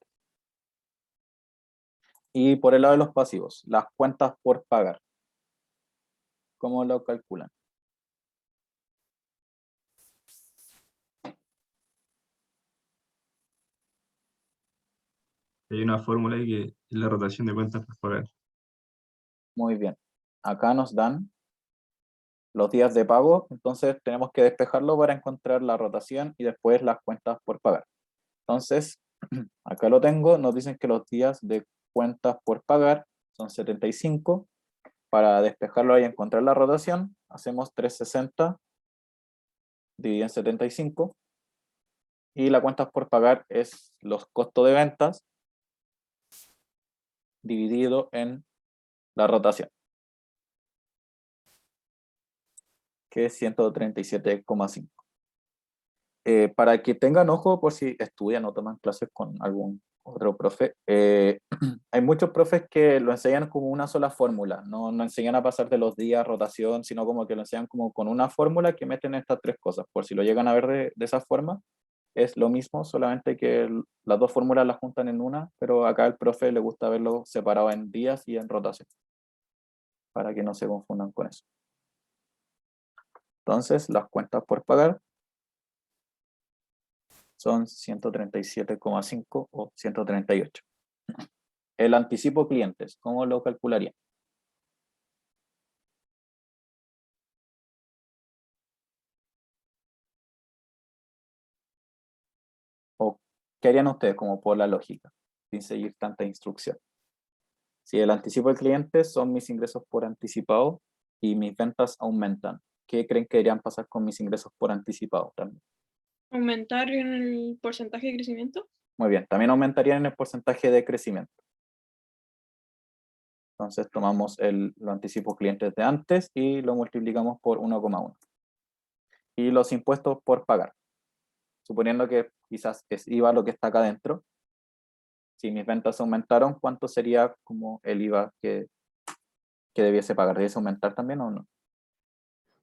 A: Y por el lado de los pasivos, las cuentas por pagar, ¿cómo lo calculan?
B: Hay una fórmula ahí que es la rotación de cuentas por pagar.
A: Muy bien. Acá nos dan los días de pago, entonces tenemos que despejarlo para encontrar la rotación y después las cuentas por pagar. Entonces, acá lo tengo, nos dicen que los días de cuentas por pagar son 75. Para despejarlo y encontrar la rotación, hacemos 360 dividido en 75. Y la cuentas por pagar es los costos de ventas dividido en la rotación, que es 137,5. Para que tengan ojo por si estudian o toman clases con algún otro profe, hay muchos profes que lo enseñan como una sola fórmula, no enseñan a pasar de los días, rotación, sino como que lo enseñan como con una fórmula que meten estas tres cosas. Por si lo llegan a ver de esa forma, es lo mismo, solamente que las dos fórmulas las juntan en una, pero acá el profe le gusta verlo separado en días y en rotación, para que no se confundan con eso. Entonces, las cuentas por pagar son 137,5 o 138. El anticipo clientes, ¿cómo lo calcularían? ¿O qué harían ustedes como por la lógica, sin seguir tanta instrucción? Si el anticipo de clientes son mis ingresos por anticipado y mis ventas aumentan, ¿qué creen que deberían pasar con mis ingresos por anticipado también?
E: Aumentar en el porcentaje de crecimiento.
A: Muy bien, también aumentarían en el porcentaje de crecimiento. Entonces tomamos los anticipos clientes de antes y lo multiplicamos por 1,1. Y los impuestos por pagar. Suponiendo que quizás es IVA lo que está acá adentro. Si mis ventas aumentaron, ¿cuánto sería como el IVA que debiese pagar? ¿Debiese aumentar también o no?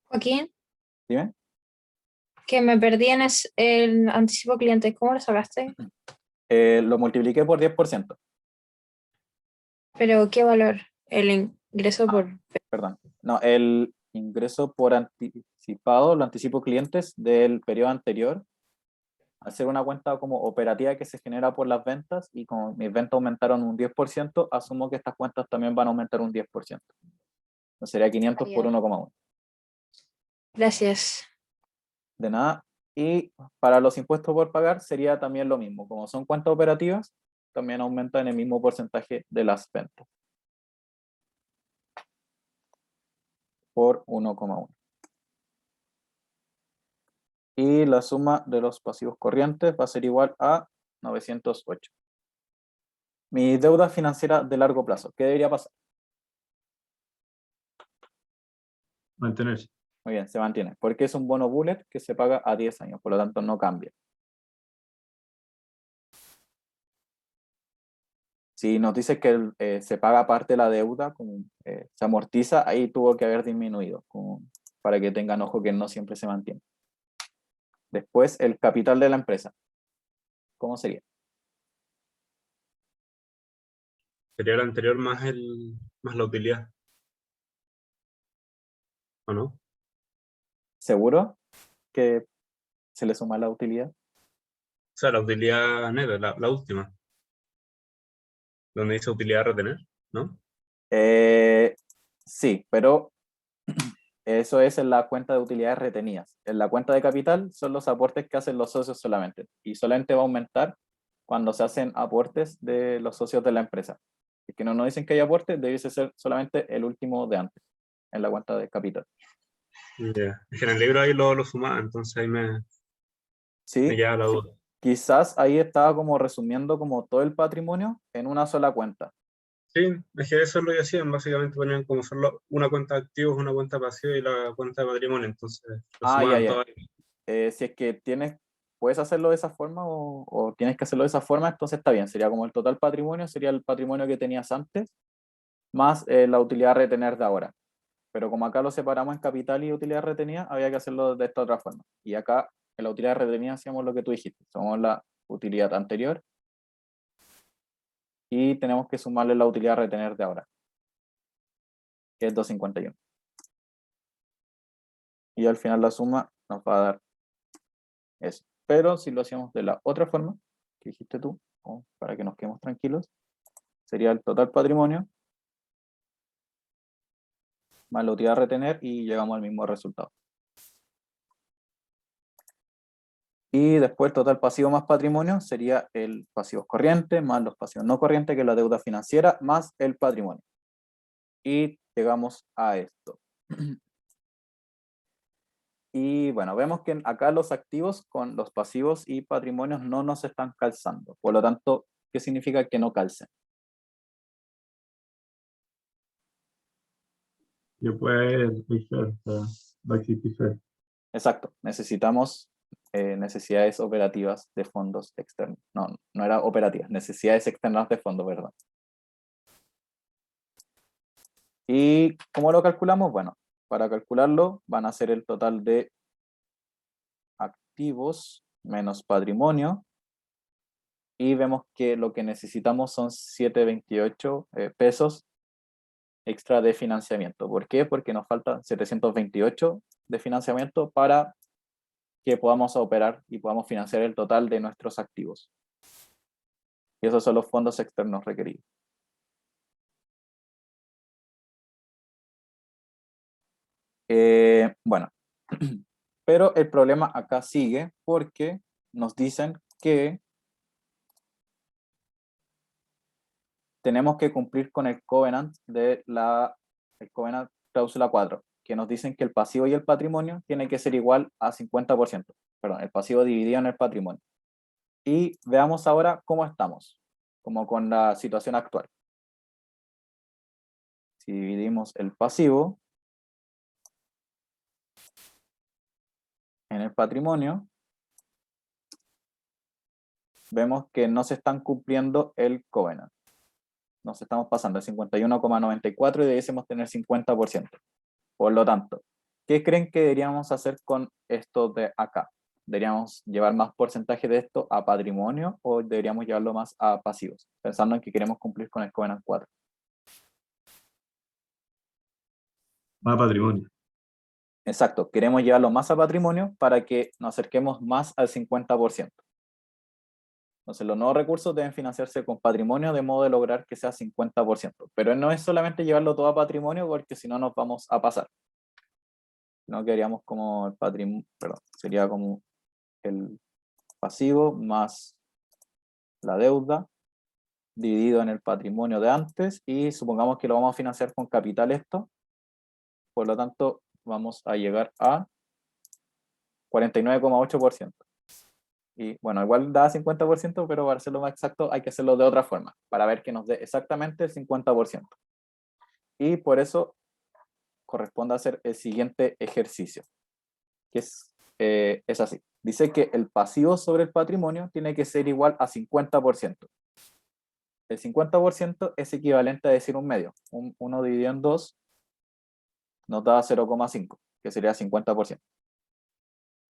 F: Joaquín,
A: Dime.
F: que me perdí en el anticipo cliente, ¿cómo lo sacaste?
A: Lo multipliqué por 10%.
F: Pero ¿qué valor? El ingreso por...
A: Perdón. No, el ingreso por anticipado, lo anticipo clientes del periodo anterior, Al ser una cuenta como operativa que se genera por las ventas y como mis ventas aumentaron un 10%, asumo que estas cuentas también van a aumentar un 10%. Entonces sería 500 por
F: Ya.
A: 1,1.
F: Gracias.
A: De nada. Y para los impuestos por pagar sería también lo mismo. Como son cuentas operativas, también aumenta en el mismo porcentaje de las ventas. Por 1,1. Y la suma de los pasivos corrientes va a ser igual a 908. Mi deuda financiera de largo plazo, ¿qué debería pasar?
B: Mantenerse.
A: Muy bien, se mantiene, porque es un bono bullet que se paga a 10 años, por lo tanto no cambia. Si nos dice que se paga parte de la deuda, como, se amortiza, ahí tuvo que haber disminuido, como para que tengan ojo que no siempre se mantiene. Después, el capital de la empresa. ¿Cómo sería?
H: Sería el anterior más la utilidad. ¿O no?
A: ¿Seguro que se le suma la utilidad?
H: O sea, la utilidad neta, la última. Donde dice utilidad a retener, ¿no?
A: Sí, pero eso es en la cuenta de utilidades retenidas. En la cuenta de capital son los aportes que hacen los socios solamente. Y solamente va a aumentar cuando se hacen aportes de los socios de la empresa. Si es que no nos dicen que hay aportes, debe ser solamente el último de antes, en la cuenta de capital.
H: Ya. Es que en el libro ahí lo sumaba, entonces ahí me
A: Sí,
H: queda la duda.
A: quizás ahí estaba como resumiendo como todo el patrimonio en una sola cuenta.
H: Sí, es que eso es lo que hacían, básicamente ponían como solo una cuenta de activos, una cuenta pasiva y la cuenta de patrimonio, entonces lo
A: Ah, ya,
H: sumaban
A: ya.
H: todo.
A: Si es que puedes hacerlo de esa forma o tienes que hacerlo de esa forma, entonces está bien. Sería como el total patrimonio, sería el patrimonio que tenías antes, más la utilidad a retener de ahora. Pero como acá lo separamos en capital y utilidad retenida, había que hacerlo de esta otra forma. Y acá en la utilidad retenida hacíamos lo que tú dijiste, somos la utilidad anterior y tenemos que sumarle la utilidad a retener de ahora, que es 251. Y al final la suma nos va a dar eso. Pero si lo hacíamos de la otra forma, que dijiste tú, para que nos quedemos tranquilos, sería el total patrimonio más la utilidad a retener y llegamos al mismo resultado. Y después el total pasivo más patrimonio sería el pasivo corriente más los pasivos no corrientes, que es la deuda financiera, más el patrimonio. Y llegamos a esto. Y bueno, vemos que acá los activos con los pasivos y patrimonios no nos están calzando. Por lo tanto, ¿qué significa que no calcen?
B: Y después va a existir.
A: Exacto, necesitamos necesidades operativas de fondos externos. No, no era operativas, necesidades externas de fondos, ¿verdad? ¿Y cómo lo calculamos? Bueno, para calcularlo van a ser el total de activos menos patrimonio y vemos que lo que necesitamos son 728 pesos extra de financiamiento. ¿Por qué? Porque nos faltan 728 de financiamiento para que podamos operar y podamos financiar el total de nuestros activos. Y esos son los fondos externos requeridos. Bueno, pero el problema acá sigue porque nos dicen que tenemos que cumplir con el covenant de el covenant cláusula 4, que nos dicen que el pasivo y el patrimonio tiene que ser igual a 50%. Perdón, el pasivo dividido en el patrimonio. Y veamos ahora cómo estamos, como con la situación actual. Si dividimos el pasivo en el patrimonio, vemos que no se están cumpliendo el covenant. Nos estamos pasando el 51,94 y debiésemos tener 50%. Por lo tanto, ¿qué creen que deberíamos hacer con esto de acá? ¿Deberíamos llevar más porcentaje de esto a patrimonio o deberíamos llevarlo más a pasivos? Pensando en que queremos cumplir con el covenant 4.
B: Más patrimonio.
A: Exacto, queremos llevarlo más a patrimonio para que nos acerquemos más al 50%. Entonces, los nuevos recursos deben financiarse con patrimonio de modo de lograr que sea 50%. Pero no es solamente llevarlo todo a patrimonio porque si no nos vamos a pasar. No queríamos como el patrimonio, perdón, sería como el pasivo más la deuda dividido en el patrimonio de antes y supongamos que lo vamos a financiar con capital esto. Por lo tanto, vamos a llegar a 49,8%. Y bueno, igual da 50%, pero para hacerlo más exacto hay que hacerlo de otra forma, para ver que nos dé exactamente el 50%. Y por eso corresponde hacer el siguiente ejercicio, que es así. Dice que el pasivo sobre el patrimonio tiene que ser igual a 50%. El 50% es equivalente a decir un medio. 1 dividido en 2 nos da 0,5, que sería 50%.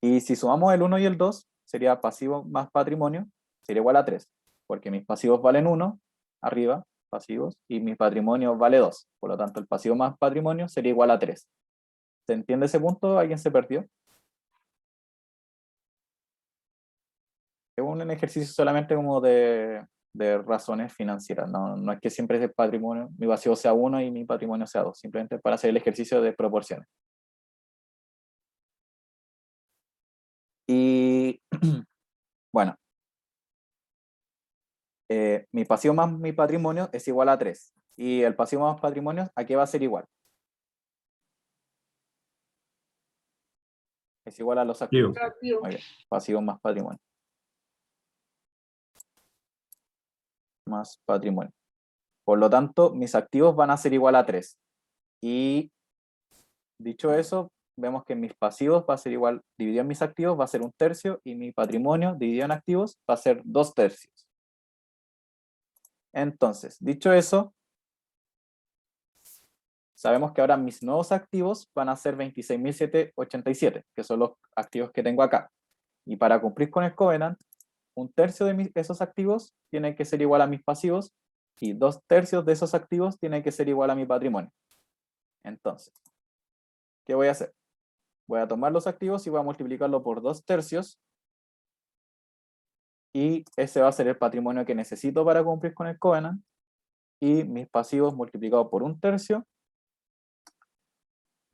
A: Y si sumamos el 1 y el 2, sería pasivo más patrimonio, sería igual a 3, porque mis pasivos valen 1, arriba, pasivos, y mi patrimonio vale 2. Por lo tanto, el pasivo más patrimonio sería igual a 3. ¿Se entiende ese punto? ¿Alguien se perdió? Es un ejercicio solamente como de razones financieras. No es que siempre ese patrimonio, mi pasivo sea 1 y mi patrimonio sea 2. Simplemente para hacer el ejercicio de proporciones. Y bueno, mi pasivo más mi patrimonio es igual a 3. Y el pasivo más patrimonio, ¿a qué va a ser igual? Es igual a los activos.
E: Activo.
A: Muy bien. Pasivo más patrimonio. Más patrimonio. Por lo tanto, mis activos van a ser igual a 3. Y dicho eso, vemos que mis pasivos va a ser igual, dividido en mis activos va a ser 1/3 y mi patrimonio dividido en activos va a ser 2/3. Entonces, dicho eso, sabemos que ahora mis nuevos activos van a ser 26.787, que son los activos que tengo acá. Y para cumplir con el covenant, 1/3 de esos activos tiene que ser igual a mis pasivos y 2/3 de esos activos tiene que ser igual a mi patrimonio. Entonces, ¿qué voy a hacer? Voy a tomar los activos y voy a multiplicarlo por 2/3 y ese va a ser el patrimonio que necesito para cumplir con el covenant y mis pasivos multiplicados por 1/3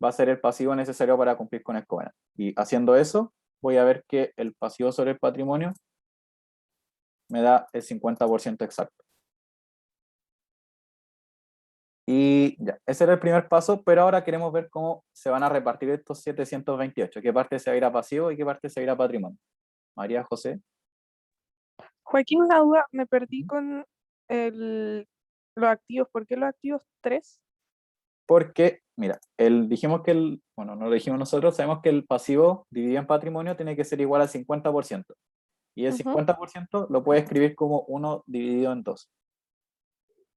A: va a ser el pasivo necesario para cumplir con el covenant. Y haciendo eso, voy a ver que el pasivo sobre el patrimonio me da el 50% exacto. Y ya, ese era el primer paso, pero ahora queremos ver cómo se van a repartir estos 728. ¿Qué parte se va a ir a pasivo y qué parte se va a ir a patrimonio? María José.
I: Joaquín, una duda, me perdí con los activos. ¿Por qué los activos 3?
A: Porque, mira, dijimos que bueno, no lo dijimos nosotros, sabemos que el pasivo dividido en patrimonio tiene que ser igual al 50%. Y el 50% lo puede escribir como 1 dividido en 2.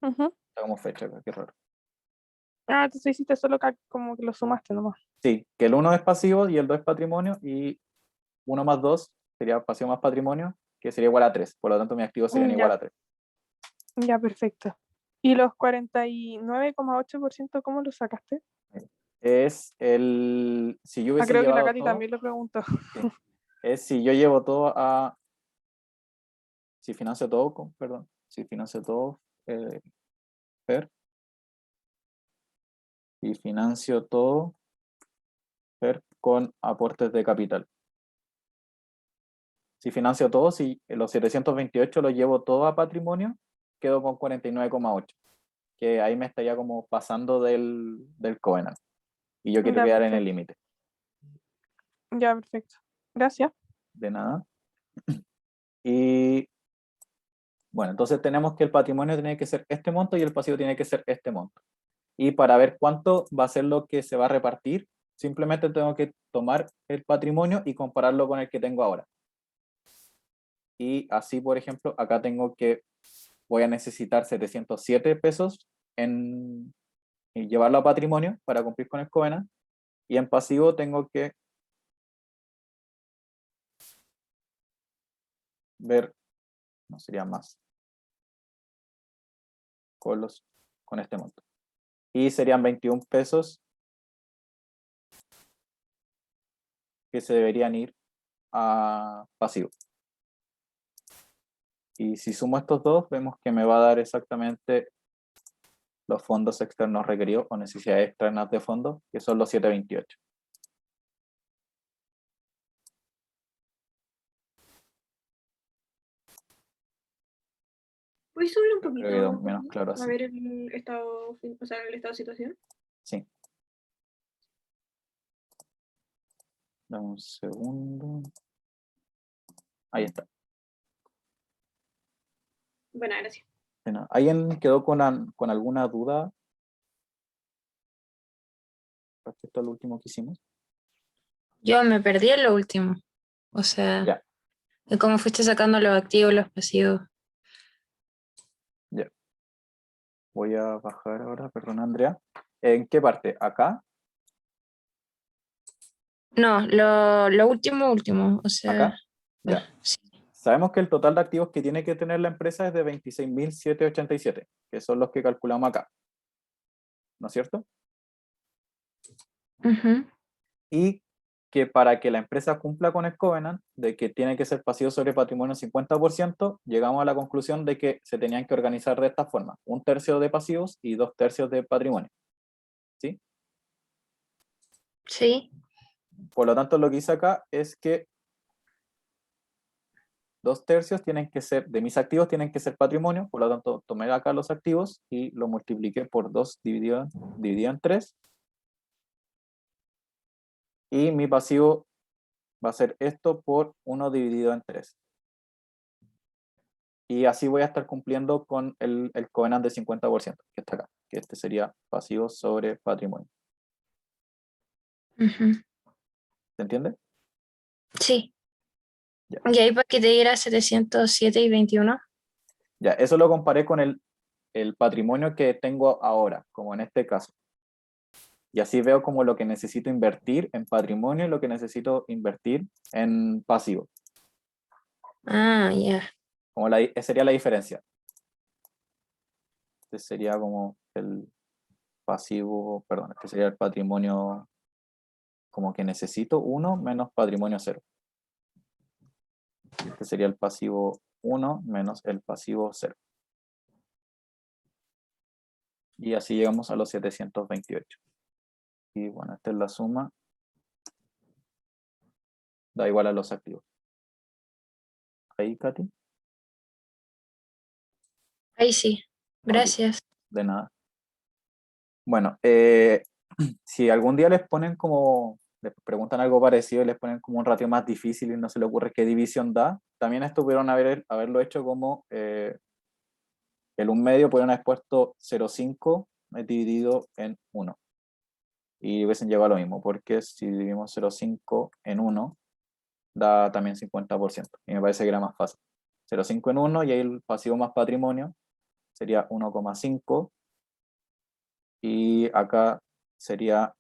A: Está como fecha, qué raro.
I: Ah, entonces hiciste solo como que lo sumaste nomás.
A: Sí, que el 1 es pasivo y el 2 es patrimonio, y 1 más 2 sería pasivo más patrimonio, que sería igual a 3. Por lo tanto, mis activos serían igual a 3.
I: Ya, perfecto. ¿Y los 49,8% cómo los sacaste?
A: Es si yo hubiese
I: creo que la
A: llevado
I: Katy
A: todo,
I: también lo preguntó.
A: sí, es si yo llevo todo si financio todo, si financio todo, PER, y financio todo, PER, con aportes de capital. Si financio todo, si los 728 lo llevo todo a patrimonio, quedo con 49,8, que ahí me estaría como pasando del covenant. Y yo quiero
I: Ya,
A: quedar en el
I: perfecto.
A: límite.
I: Ya, perfecto. Gracias.
A: De nada. Y bueno, entonces tenemos que el patrimonio tiene que ser este monto y el pasivo tiene que ser este monto. Y para ver cuánto va a ser lo que se va a repartir, simplemente tengo que tomar el patrimonio y compararlo con el que tengo ahora. Y así, por ejemplo, acá voy a necesitar 707 pesos en llevarlo a patrimonio para cumplir con el covenant. Y en pasivo tengo que ver, no sería más, con este monto. Y serían 21 pesos que se deberían ir a pasivo. Y si sumo estos dos, vemos que me va a dar exactamente los fondos externos requeridos o necesidades externas de fondos, que son los 728.
E: ¿Puedes subir un
A: Creo que
E: poquito?
A: quedó menos
E: Joaquín?
A: claro
E: A
A: así.
E: ver el estado, o sea, el estado de situación.
A: Sí. Dame un segundo. Ahí está.
E: Bueno, gracias.
A: Bueno, ¿alguien quedó con alguna duda respecto al último que hicimos?
F: Yo me perdí en lo último. O sea,
A: Ya.
F: de cómo fuiste sacando los activos, los pasivos.
A: Ya. Voy a bajar ahora, perdón, Andrea. ¿En qué parte? ¿Acá?
F: No, lo último. O sea,
A: ¿Acá? Ya.
F: sí.
A: Sabemos que el total de activos que tiene que tener la empresa es de 26.787, que son los que calculamos acá. ¿No es cierto?
F: Ujú.
A: Y que para que la empresa cumpla con el covenant de que tiene que ser pasivo sobre patrimonio 50%, llegamos a la conclusión de que se tenían que organizar de esta forma: 1/3 de pasivos y 2/3 de patrimonio. ¿Sí?
F: Sí.
A: Por lo tanto, lo que hice acá es que 2/3 tienen que ser, de mis activos tienen que ser patrimonio, por lo tanto, tomé acá los activos y lo multipliqué por 2 dividido en 3. Y mi pasivo va a ser esto por 1 dividido en 3. Y así voy a estar cumpliendo con el covenant de 50%, que está acá, que este sería pasivo sobre patrimonio.
F: Ujú.
A: ¿Se entiende?
F: Sí.
A: Ya.
F: Y ahí para que te diera 707 y 21.
A: Ya, eso lo comparé con el patrimonio que tengo ahora, como en este caso. Y así veo como lo que necesito invertir en patrimonio y lo que necesito invertir en pasivo.
F: Ah, ya.
A: Como sería la diferencia. Este sería como el pasivo, perdón, este sería el patrimonio como que necesito 1 menos patrimonio 0. Este sería el pasivo 1 menos el pasivo 0. Y así llegamos a los 728. Y bueno, esta es la suma. Da igual a los activos. Ahí, Katy.
F: Ahí sí. Gracias.
A: De nada. Bueno, si algún día les ponen como, les preguntan algo parecido y les ponen como un ratio más difícil y no se le ocurre qué división da, también esto pudieron haberlo hecho como el 1/2 pudieron haber puesto 0,5 dividido en 1. Y hubiesen llegado a lo mismo, porque si dividimos 0,5 en 1, da también 50%. Y me parece que era más fácil. 0,5 en 1 y ahí el pasivo más patrimonio sería 1,5. Y acá sería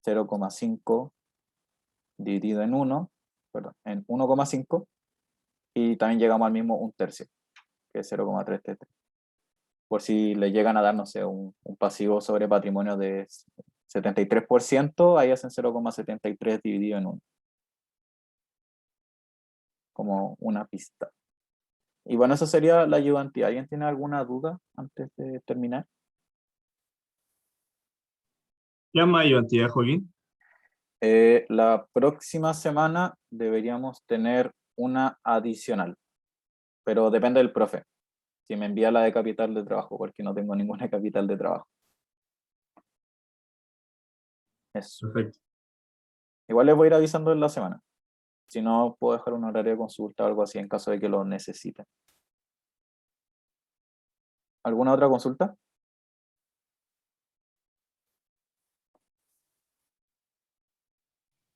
A: 0,5 dividido en 1, perdón, en 1,5. Y también llegamos al mismo 1/3, que es 0,333. Por si le llegan a dar, no sé, un pasivo sobre patrimonio de 73%, ahí hacen 0,73 dividido en 1. Como una pista. Y bueno, eso sería la ayudantía. ¿Alguien tiene alguna duda antes de terminar?
B: ¿Qué es más ayudantía, Joaquín?
A: La próxima semana deberíamos tener una adicional, pero depende del profe. Si me envía la de capital de trabajo, porque no tengo ninguna capital de trabajo. Eso.
B: Perfecto.
A: Igual les voy a ir avisando en la semana. Si no, puedo dejar un horario de consulta o algo así en caso de que lo necesiten. ¿Alguna otra consulta?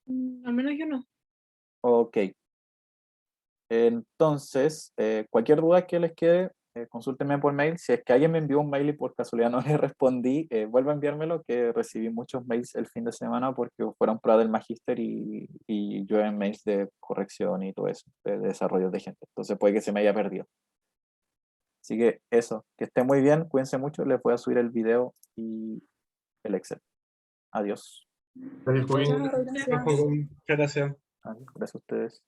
E: Al menos yo no.
A: Ok. Entonces, cualquier duda que les quede, consúltenme por mail. Si es que alguien me envió un mail y por casualidad no le respondí, vuelva a enviármelo, que recibí muchos mails el fin de semana porque fueron pruebas del magíster y yo en mails de corrección y todo eso, de desarrollo de gente. Entonces puede que se me haya perdido. Así que eso, que esté muy bien, cuídense mucho, les voy a subir el video y el Excel. Adiós.
B: Gracias, Joaquín.
E: Chao, gracias.
H: Muchas gracias.
A: Adiós. Gracias a ustedes.